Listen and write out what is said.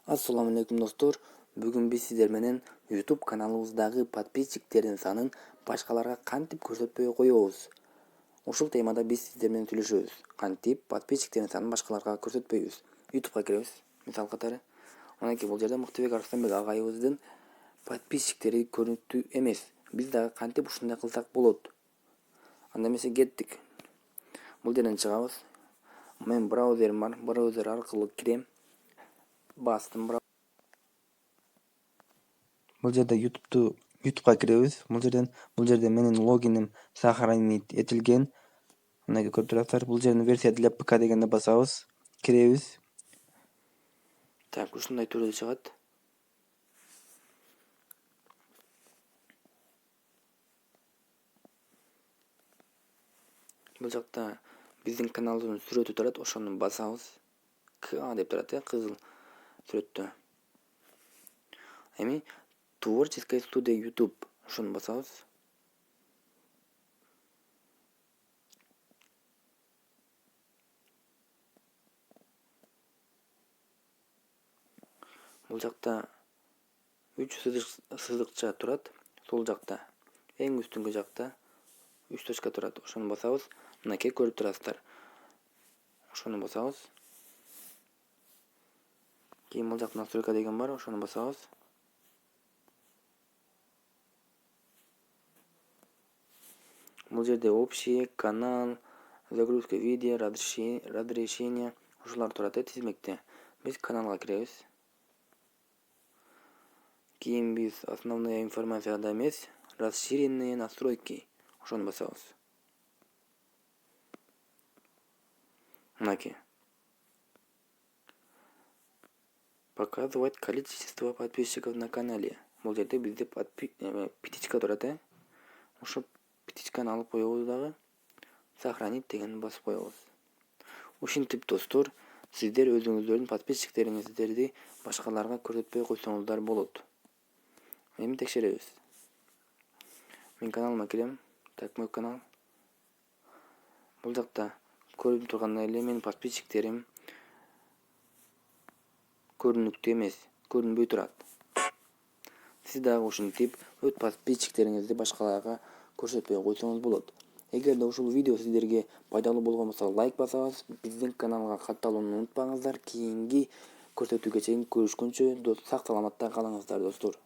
Assalamu alaikum достор. Бүгүн биз сиздер менен YouTube каналыбыздагы подписчиктердин санын башкаларга кантип көрсөтпөй коебуз. Ушул темада биз сиздер менен сүйлөшөбүз. Кантип подписчиктердин санын башкаларга көрсөтпөйбүз. YouTubeга киребиз. Мисал катары, мынакей бул жерде Мыктыбек Арыстанбек агайыбыздын подписчиктери көрүнүктүү эмес. Биз дагы кантип ушундай кылсак болот? Анда эмесе кеттик. Бул жерден чыгабыз. Мен браузерим бар. Браузер аркылуу кирем. Бастым. Бул жерде YouTubeга киребиз. Бул жерде менин логиним сохранить этилген. Мынакей көрүп турасыздар. Бул жерден версия для ПК дегенде басабыз. Киребиз. Так, ушундай түрдө чыгат. Бул жакта биздин каналдын сүрөтү турат, ошону басабыз. К деп турат, кызыл сүрөттө. Эми Творческая студия YouTube. Ошону басабыз. Бул жакта 3 сызыкча турат. Сол жакта эң үстүнкү жакта 3 точка турат. Ошону басабыз. Мынакей көрүп турасыздар. Ошону басабыз. Кийин бул жакта настройка деген бар, ошону басабыз. Бул жерде общий канал, загрузка видео, разрешение ушулар турат тизмекте. Биз каналга киребиз. Кийин биз основная информацияда эмес, расширенные настройки. Ошону басабыз. Мынакей. Показывать количество подписчиков на канале. Бул жерде бизде птичка турат, Ошо птичканы алып коебуз дагы. Сохранить дегенди басып коебуз. Ушинтип достор, сиздер өзүңүздөрдүн подписчиктериңиздерди башкаларга көрсөтпөй койсоңуздар болот. Эми текшеребиз. Мен каналыма кирем. Так, мой канал. Бул жакта көрүнүп тургандай эле менин подписчиктерим көрүнүктүү эмес, көрүнбөй турат. Сиз дагы ушинтип өз подписчиктериңизди башкаларга көрсөтпөй койсоңуз болот. Эгерде ушул видео сиздерге пайдалуу болгон болсо, лайк басабыз, биздин каналга катталууну унутпаңыздар. Кийинки көрсөтүүгө чейин көрүшкөнчө сак саламатта калыңыздар достор.